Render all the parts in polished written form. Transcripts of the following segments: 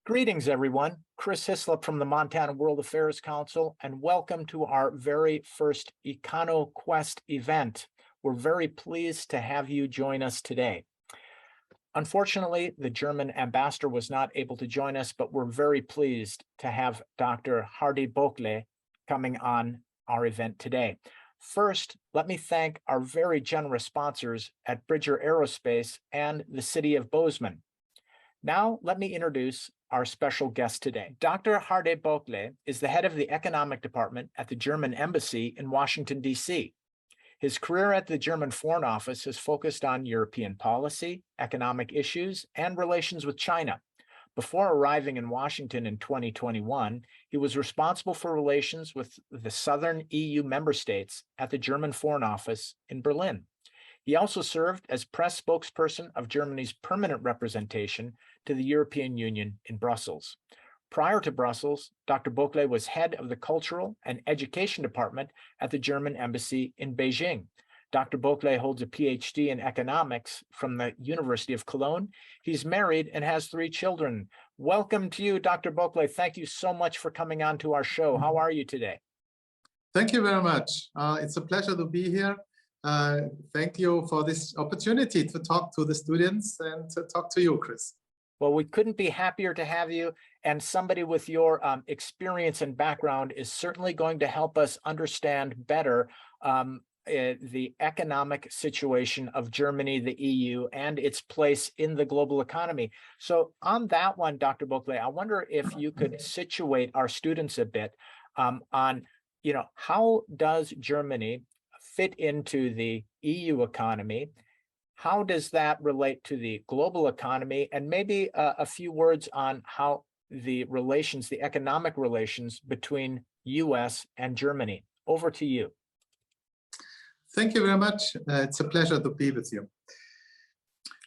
Greetings, everyone. Chris Hislop from the Montana World Affairs Council, and welcome to our very first EconoQuest event. We're very pleased to have you join us today. Unfortunately, the German ambassador was not able to join us, but we're very pleased to have Dr. Hardy Boeckle coming on our event today. First, let me thank our very generous sponsors at Bridger Aerospace and the City of Bozeman. Now, let me introduce our special guest today. Dr. Hardy Boeckle is the head of the economic department at the German Embassy in Washington, D.C. His career at the German Foreign Office has focused on European policy, economic issues, and relations with China. Before arriving in Washington in 2021, he was responsible for relations with the southern EU member states at the German Foreign Office in Berlin. He also served as press spokesperson of Germany's permanent representation to the European Union in Brussels. Prior to Brussels, Dr. Boeckle was head of the Cultural and Education Department at the German Embassy in Beijing. Dr. Boeckle holds a PhD in economics from the University of Cologne. He's married and has 3 children. Welcome to you, Dr. Boeckle. Thank you so much for coming on to our show. How are you today? Thank you very much. It's a pleasure to be here. Thank you for this opportunity to talk to the students and to talk to you, Chris. Well, we couldn't be happier to have you, and somebody with your experience and background is certainly going to help us understand better the economic situation of Germany, the EU, and its place in the global economy. So on that one, Dr. Boeckle, I wonder if you could situate our students a bit on, how does Germany fit into the EU economy? How does that relate to the global economy? And maybe a few words on how the economic relations between US and Germany. Over to you. Thank you very much. It's a pleasure to be with you.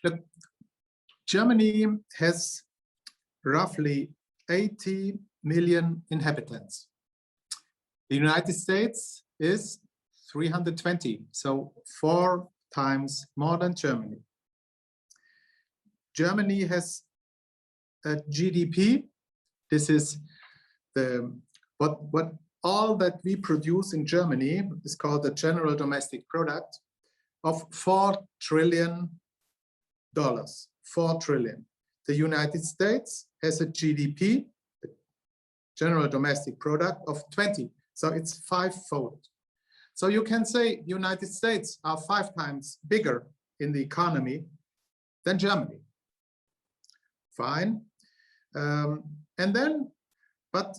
Look, Germany has roughly 80 million inhabitants. The United States is 320, so 4 times more than Germany. Germany has a GDP. This is what all that we produce in Germany is called the general domestic product of $4 trillion. 4 trillion. The United States has a GDP, the general domestic product, of 20. So it's 5-fold. So you can say the United States are 5 times bigger in the economy than Germany. Fine. But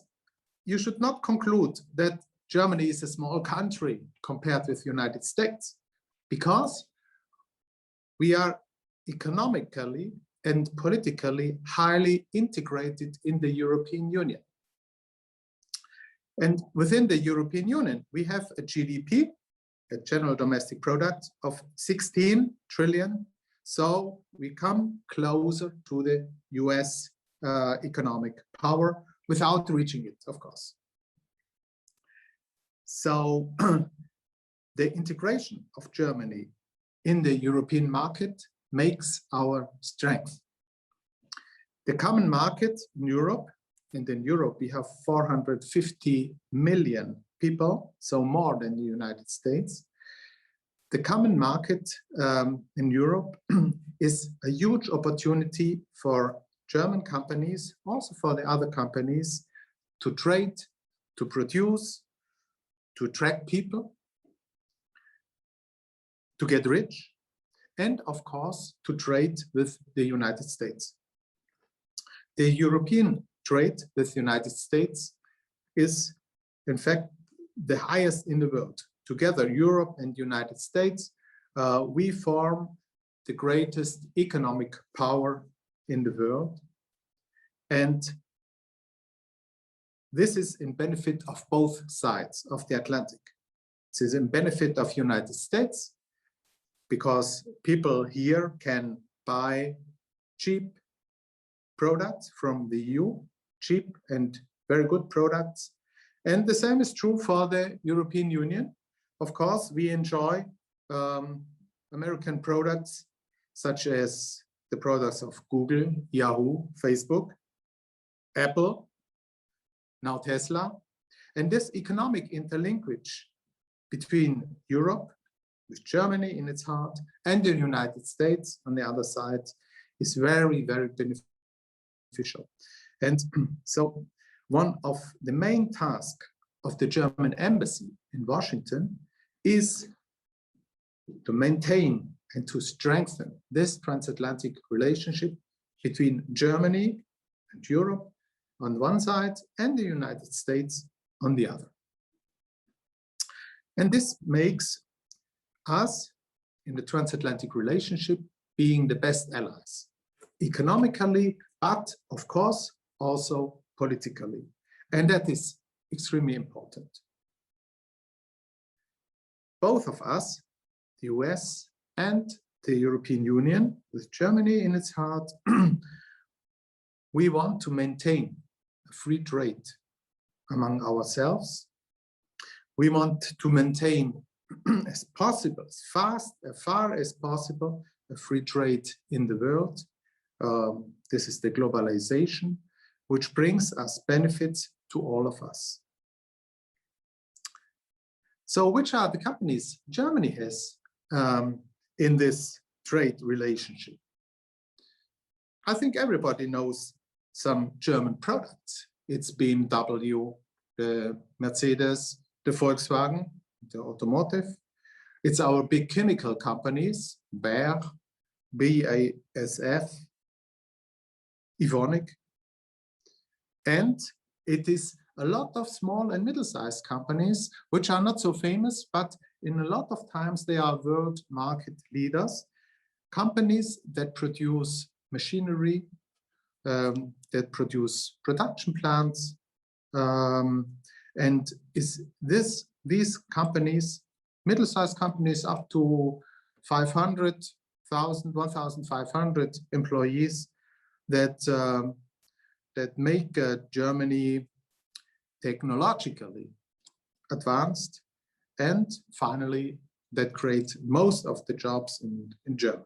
you should not conclude that Germany is a small country compared with the United States, because we are economically and politically highly integrated in the European Union. And within the European Union, we have a GDP, a general domestic product, of 16 trillion. So we come closer to the US economic power without reaching it, of course. So the integration of Germany in the European market makes our strength. The common market in Europe, and in Europe we have 450 million people, so more than the United States. The common market in Europe is a huge opportunity for German companies, also for the other companies, to trade, to produce, to attract people, to get rich, and of course to trade with the United States. The European trade with the United States is in fact the highest in the world. Together, Europe and the United States, we form the greatest economic power in the world. And this is in benefit of both sides of the Atlantic. This is in benefit of the United States, because people here can buy cheap products from the EU, cheap and very good products. And the same is true for the European Union. Of course, we enjoy American products, such as the products of Google, Yahoo, Facebook. Apple, now Tesla. And this economic interlinkage between Europe, with Germany in its heart, and the United States on the other side is very, very beneficial. And so one of the main tasks of the German embassy in Washington is to maintain and to strengthen this transatlantic relationship between Germany and Europe on one side and the United States on the other. And this makes us in the transatlantic relationship being the best allies, economically, but of course also politically. And that is extremely important. Both of us, the US and the European Union, with Germany in its heart, we want to maintain a free trade among ourselves. We want to maintain as possible, as far as possible, a free trade in the world. This is the globalization, which brings us benefits to all of us. So which are the companies Germany has in this trade relationship? I think everybody knows some German products. It's BMW, the Mercedes, the Volkswagen, the automotive. It's our big chemical companies, Bayer, BASF, Evonik. And it is a lot of small and middle-sized companies, which are not so famous, but in a lot of times they are world market leaders. Companies that produce machinery, that produce production plants, and these companies, middle-sized companies up to 500,000, 1,500 employees that make Germany technologically advanced, and finally that create most of the jobs in Germany.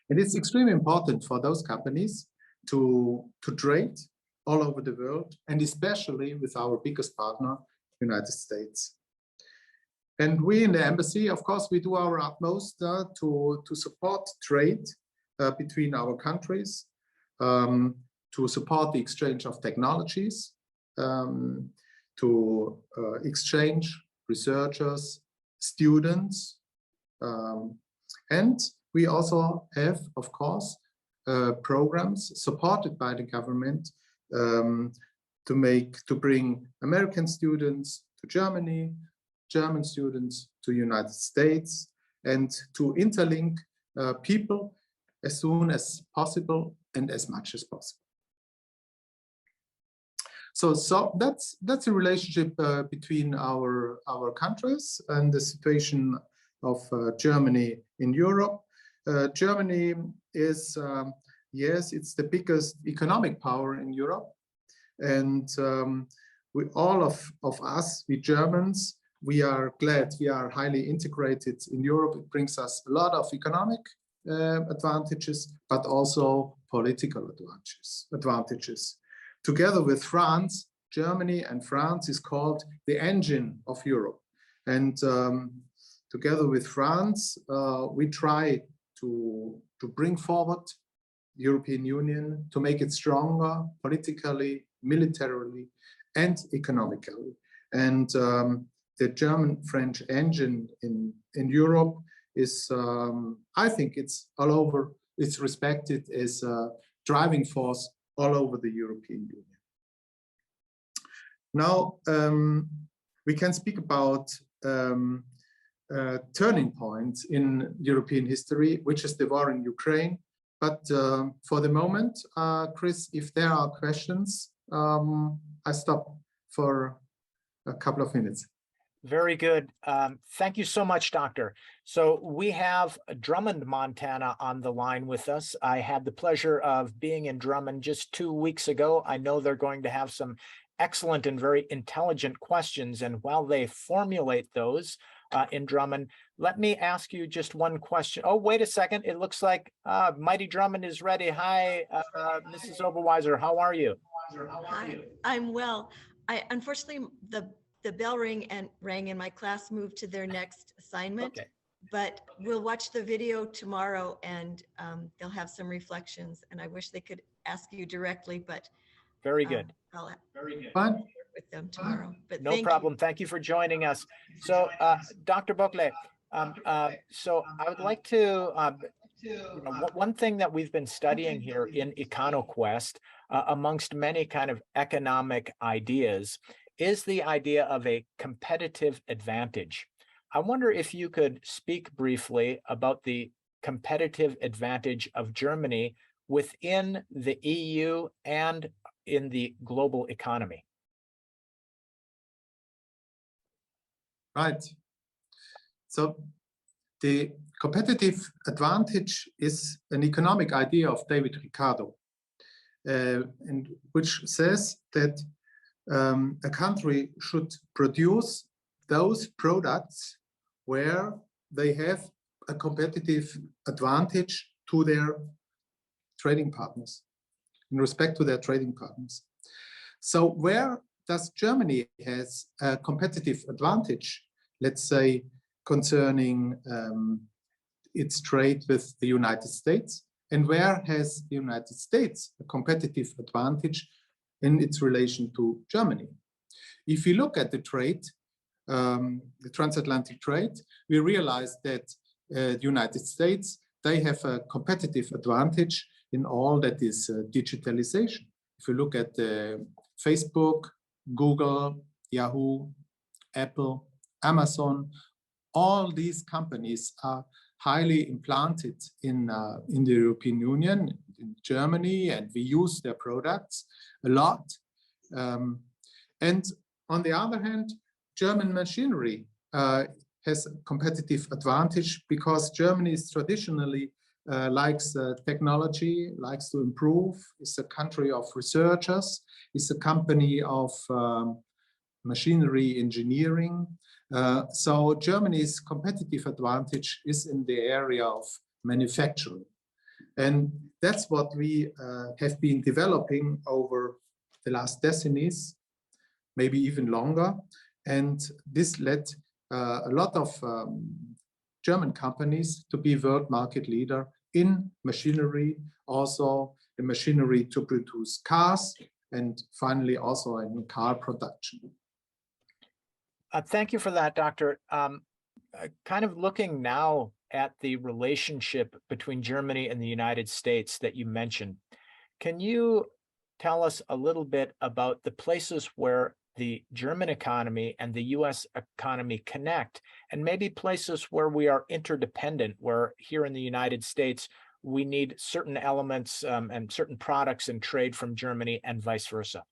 And it's extremely important for those companies to trade all over the world, and especially with our biggest partner, United States. And we in the embassy, of course, we do our utmost to support trade between our countries, to support the exchange of technologies, to exchange researchers, students, and we also have, of course, programs supported by the government to bring American students to Germany, German students to United States, and to interlink people as soon as possible and as much as possible. So that's a relationship between our countries and the situation of Germany in Europe. Germany is, yes, it's the biggest economic power in Europe. And we, all of us, we Germans, we are glad we are highly integrated in Europe. It brings us a lot of economic advantages, but also political advantages. Together with France, Germany and France is called the engine of Europe. And together with France, we try to bring forward the European Union, to make it stronger politically, militarily, and economically. And the German-French engine in Europe is, I think it's all over, it's respected as a driving force all over the European Union. Now, we can speak about turning points in European history, which is the war in Ukraine. But for the moment, Chris, if there are questions, I stop for a couple of minutes. Very good. Thank you so much, Doctor. So we have Drummond, Montana on the line with us. I had the pleasure of being in Drummond just 2 weeks ago. I know they're going to have some excellent and very intelligent questions. And while they formulate those, in Drummond. Let me ask you just one question. Oh, wait a second. It looks like Mighty Drummond is ready. Hi, Mrs. Oberweiser. How are you? Hi, I'm well. Unfortunately, the bell rang and my class moved to their next assignment. Okay. But we'll watch the video tomorrow, and they'll have some reflections. And I wish they could ask you directly, but Very good. I'll Fine. with them tomorrow. But No problem. Thank you for joining us. So, Dr. Boeckle, so I would like to, one thing that we've been studying here in EconoQuest, amongst many kind of economic ideas, is the idea of a competitive advantage. I wonder if you could speak briefly about the competitive advantage of Germany within the EU and in the global economy. Right. So the competitive advantage is an economic idea of David Ricardo, and which says that a country should produce those products where they have a competitive advantage to their trading partners, in respect to their trading partners. So where does Germany has a competitive advantage, let's say, concerning its trade with the United States, and where has the United States a competitive advantage in its relation to Germany? If you look at the trade, the transatlantic trade, we realize that the United States, they have a competitive advantage in all that is digitalization. If you look at Facebook, Google, Yahoo, Apple, Amazon, all these companies are highly implanted in the European Union, in Germany, and we use their products a lot. And on the other hand, German machinery has a competitive advantage because Germany is traditionally likes technology, likes to improve, is a country of researchers, is a company of machinery engineering. So Germany's competitive advantage is in the area of manufacturing. And that's what we have been developing over the last decades, maybe even longer. And this led a lot of German companies to be world market leader in machinery, also the machinery to produce cars, and finally also in car production. Thank you for that, Doctor. Kind of looking now at the relationship between Germany and the United States that you mentioned, can you tell us a little bit about the places where the German economy and the US economy connect, and maybe places where we are interdependent, where here in the United States, we need certain elements and certain products and trade from Germany and vice versa?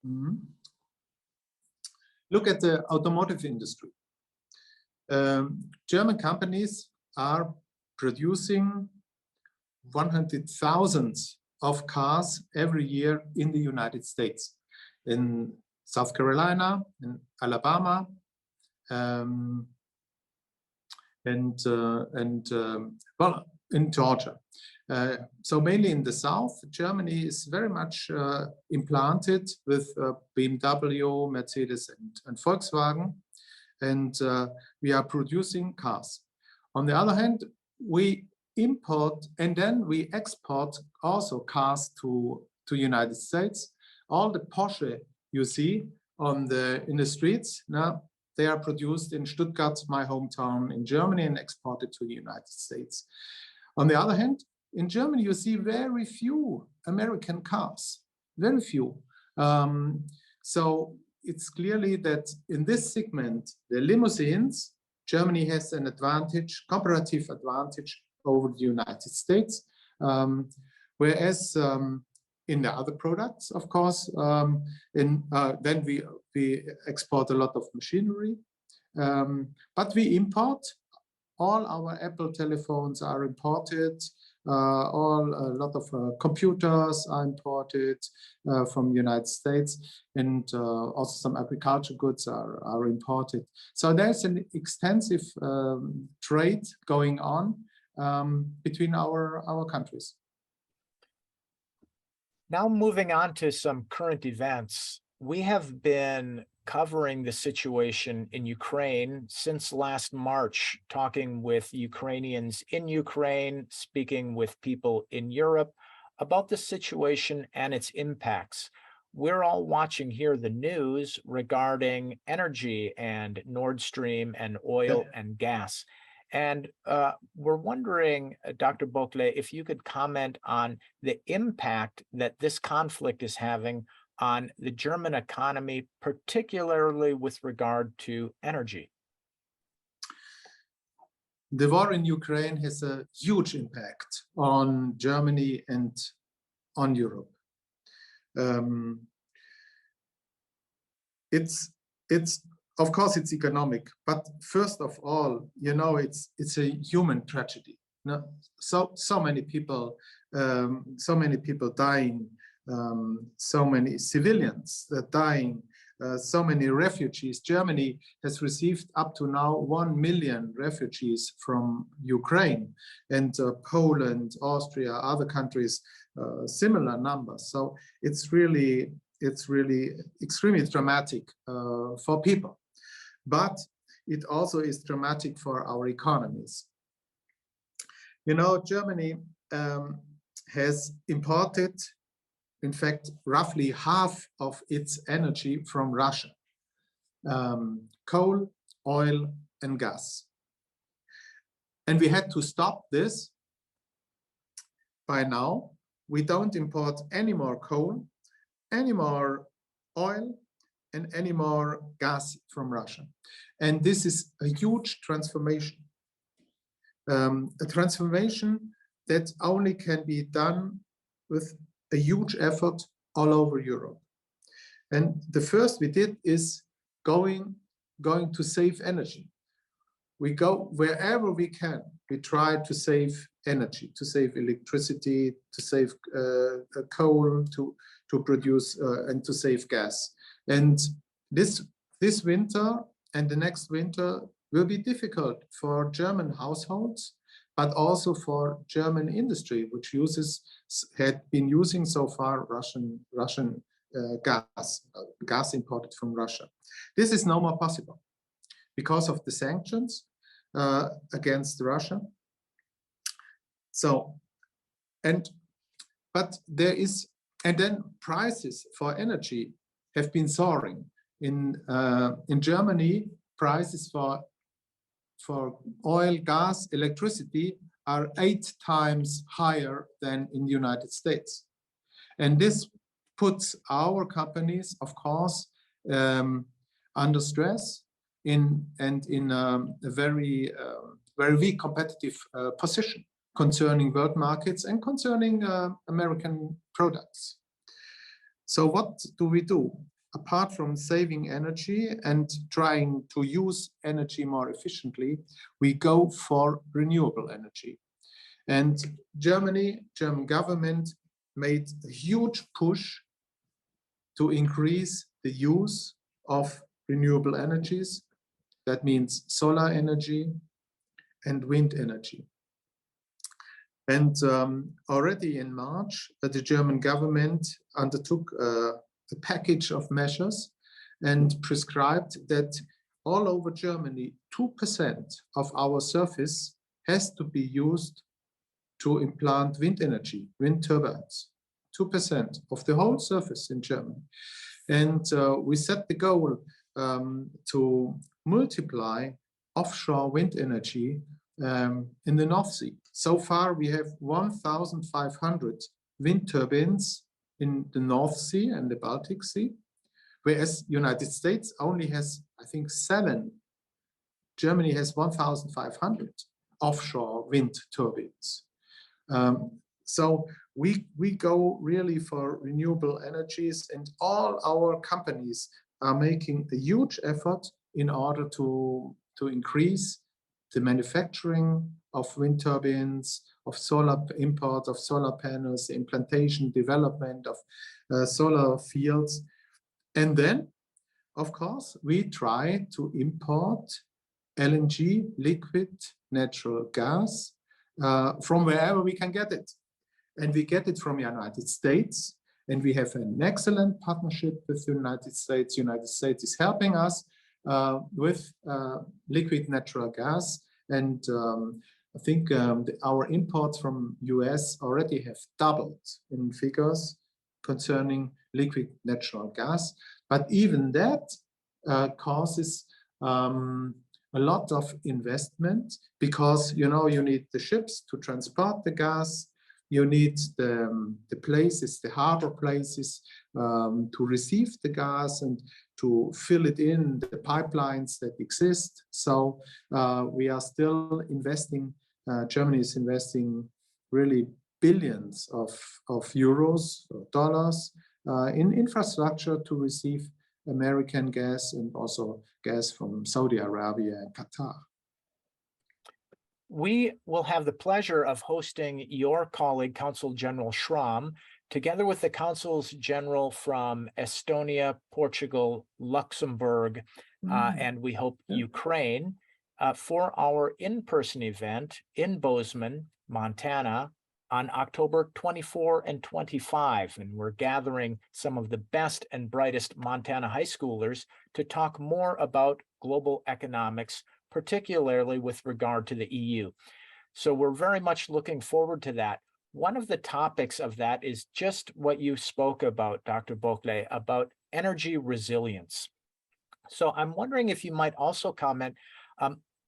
Mm-hmm. Look at the automotive industry. German companies are producing 100,000 of cars every year in the United States, in South Carolina, in Alabama, and well, in Georgia. So mainly in the South, Germany is very much implanted with BMW, Mercedes, and Volkswagen, and we are producing cars. On the other hand, we import and then we export also cars to United States. All the Porsche you see in the streets now, they are produced in Stuttgart, my hometown in Germany, and exported to the United States. On the other hand, in Germany, you see very few American cars, very few. So it's clearly that in this segment, the limousines, Germany has an advantage, comparative advantage over the United States. Whereas in the other products, of course, then we export a lot of machinery, but we import. All our Apple telephones are imported. A lot of computers are imported from the United States, and also some agriculture goods are imported. So there's an extensive trade going on between our countries. Now moving on to some current events, we have been covering the situation in Ukraine since last March, talking with Ukrainians in Ukraine, speaking with people in Europe about the situation and its impacts. We're all watching here the news regarding energy and Nord Stream and oil and gas. And we're wondering, Dr. Boeckle, if you could comment on the impact that this conflict is having on the German economy, particularly with regard to energy. The war in Ukraine has a huge impact on Germany and on Europe. It's of course it's economic, but first of all, you know, it's a human tragedy. No, so many people dying, so many civilians that dying, so many refugees. Germany has received up to now 1 million refugees from Ukraine, and Poland, Austria, other countries, similar numbers. So it's really extremely dramatic for people, but it also is dramatic for our economies. You know, Germany has imported, in fact, roughly half of its energy from Russia, coal, oil, and gas. And we had to stop this. By now, we don't import any more coal, any more oil, and any more gas from Russia. And this is a huge transformation. A transformation that only can be done with a huge effort all over Europe. And the first we did is going to save energy. We go wherever we can. We try to save energy, to save electricity, to save coal, to produce and to save gas. And this winter and the next winter will be difficult for German households, but also for German industry, which had been using so far Russian gas imported from Russia. This is no more possible because of the sanctions against Russia. So, but there is, and then prices for energy have been soaring. In Germany, prices for oil, gas, electricity are 8 times higher than in the United States. And this puts our companies, of course, under stress in a very weak competitive position concerning world markets and concerning American products. So what do we do? Apart from saving energy and trying to use energy more efficiently, we go for renewable energy. And German government made a huge push to increase the use of renewable energies. That means solar energy and wind energy. And already in March, the German government undertook a package of measures and prescribed that all over Germany, 2% of our surface has to be used to implant wind energy, wind turbines, 2% of the whole surface in Germany. And we set the goal to multiply offshore wind energy in the North Sea. So far, we have 1,500 wind turbines in the North Sea and the Baltic Sea, whereas United States only has, I think, 7. Germany has 1,500 offshore wind turbines. So we go really for renewable energies, and all our companies are making a huge effort in order to increase the manufacturing of wind turbines, of solar import of solar panels, implantation, development of solar fields. And then, of course, we try to import LNG, liquid natural gas, from wherever we can get it. And we get it from the United States. And we have an excellent partnership with the United States. United States is helping us with liquid natural gas. And I think our imports from US already have doubled in figures concerning liquid natural gas. But even that causes a lot of investment, because you need the ships to transport the gas. You need the places, the harbor places, to receive the gas and to fill it in the pipelines that exist. So we are still investing, Germany is investing really billions of euros or dollars in infrastructure to receive American gas and also gas from Saudi Arabia and Qatar. We will have the pleasure of hosting your colleague, Consul General Schramm, together with the consuls general from Estonia, Portugal, Luxembourg, and we hope Ukraine, for our in-person event in Bozeman, Montana, on October 24 and 25. And we're gathering some of the best and brightest Montana high schoolers to talk more about global economics, particularly with regard to the EU. So we're very much looking forward to that. One of the topics of that is just what you spoke about, Dr. Boeckle, about energy resilience. So I'm wondering if you might also comment,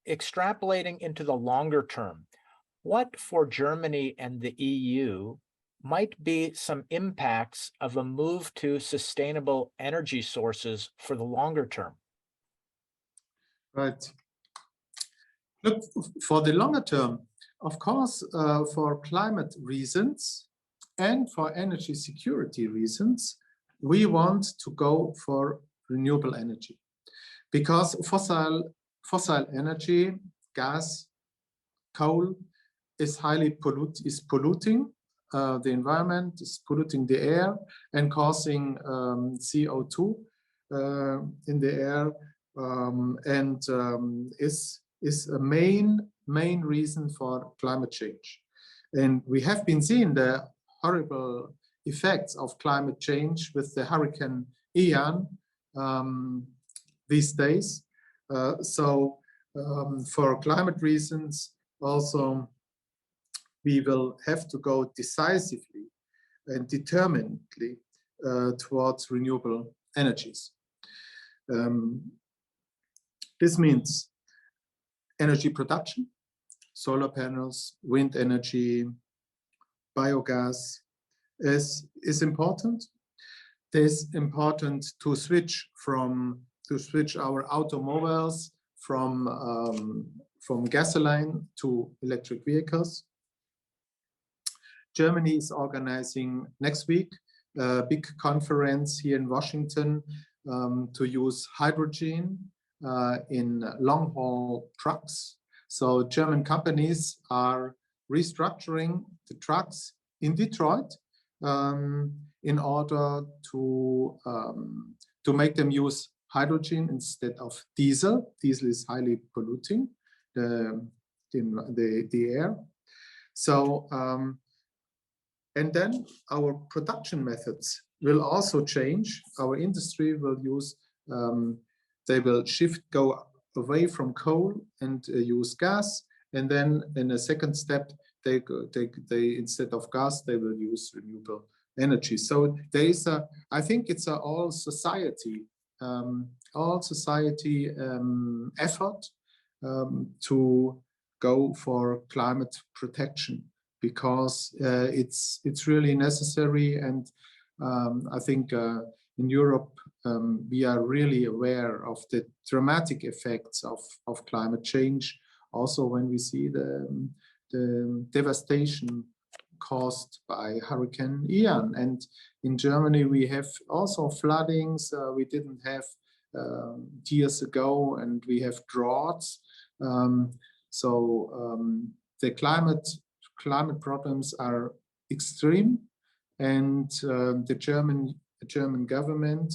extrapolating into the longer term, what for Germany and the EU might be some impacts of a move to sustainable energy sources for the longer term? Right. Look, for the longer term, of course, for climate reasons and for energy security reasons, we want to go for renewable energy, because fossil energy, gas, coal, is polluting the environment, is polluting the air and causing CO2 in the air, and is a main reason for climate change. And we have been seeing the horrible effects of climate change with the Hurricane Ian these days. So for climate reasons, also, we will have to go decisively and determinedly towards renewable energies. This means energy production, solar panels, wind energy, biogas is important. It is important to switch our automobiles from gasoline to electric vehicles. Germany is organizing next week a big conference here in Washington to use hydrogen in long-haul trucks. So German companies are restructuring the trucks in Detroit in order to make them use hydrogen instead of diesel. Diesel is highly polluting the air. So and then our production methods will also change. Our industry will use, they will go away from coal and use gas. And then in a second step, they instead of gas, they will use renewable energy. So there is I think it's a all society effort to go for climate protection, because it's really necessary. And I think in Europe, we are really aware of the dramatic effects of climate change. Also, when we see the devastation caused by Hurricane Ian. And in Germany, we have also floodings we didn't have years ago, and we have droughts. So the climate problems are extreme, and the German government,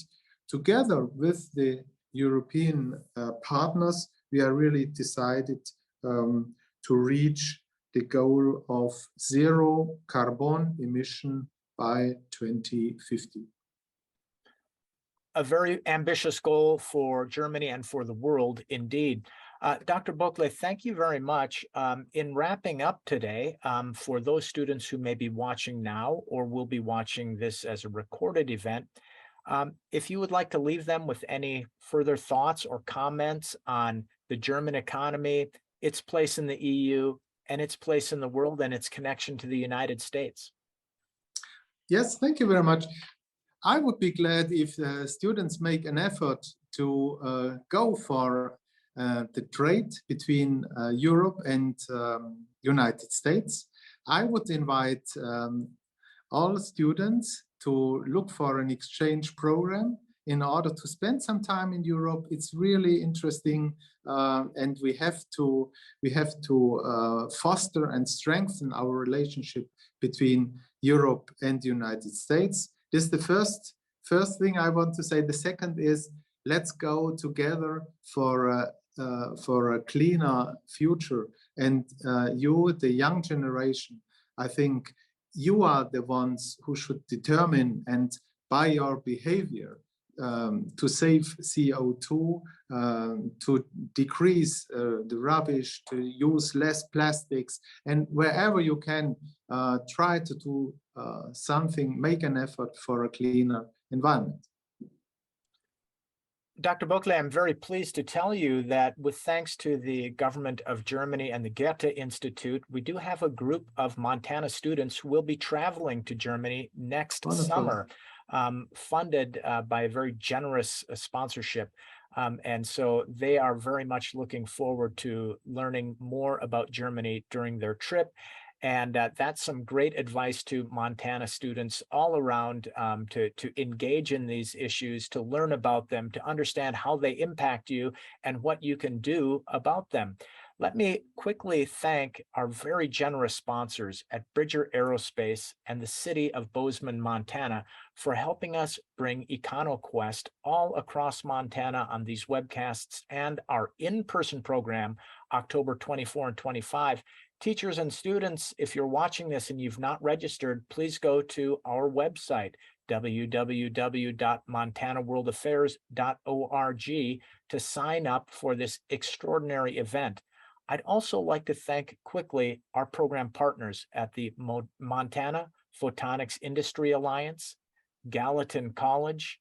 together with the European partners, we are really decided to reach the goal of zero carbon emission by 2050. A very ambitious goal for Germany and for the world, indeed. Dr. Boeckle, thank you very much. In wrapping up today, for those students who may be watching now or will be watching this as a recorded event, if you would like to leave them with any further thoughts or comments on the German economy, its place in the EU, and its place in the world, and its connection to the United States. Yes, thank you very much. I would be glad if students make an effort to go for the trade between Europe and United States. I would invite all students to look for an exchange program in order to spend some time in Europe. It's really interesting, and we have to foster and strengthen our relationship between Europe and the United States. This is the first thing I want to say. The second is, let's go together for a cleaner future. And you, the young generation, I think you are the ones who should determine, and by your behavior, to save CO2, to decrease the rubbish, to use less plastics, and wherever you can, try to do something, make an effort for a cleaner environment. Dr. Boeckle, I'm very pleased to tell you that with thanks to the government of Germany and the Goethe Institute, we do have a group of Montana students who will be traveling to Germany next summer, funded by a very generous sponsorship. And so they are very much looking forward to learning more about Germany during their trip. And that's some great advice to Montana students all around, to engage in these issues, to learn about them, to understand how they impact you and what you can do about them. Let me quickly thank our very generous sponsors at Bridger Aerospace and the city of Bozeman, Montana, for helping us bring EconoQuest all across Montana on these webcasts and our in-person program, October 24 and 25. Teachers and students, if you're watching this and you've not registered, please go to our website, www.montanaworldaffairs.org, to sign up for this extraordinary event. I'd also like to thank quickly our program partners at the Montana Photonics Industry Alliance, Gallatin College,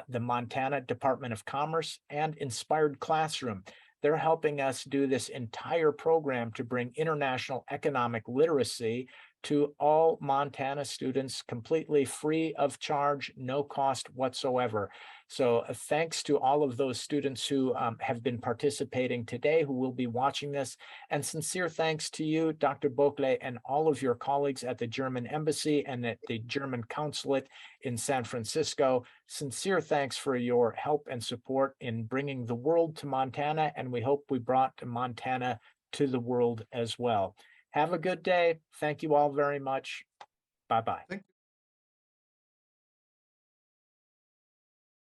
the Montana Department of Commerce, and Inspired Classroom. They're helping us do this entire program to bring international economic literacy to all Montana students completely free of charge, no cost whatsoever. So thanks to all of those students who have been participating today, who will be watching this, and sincere thanks to you, Dr. Boeckle, and all of your colleagues at the German Embassy and at the German Consulate in San Francisco. Sincere thanks for your help and support in bringing the world to Montana, and we hope we brought Montana to the world as well. Have a good day. Thank you all very much. Bye-bye.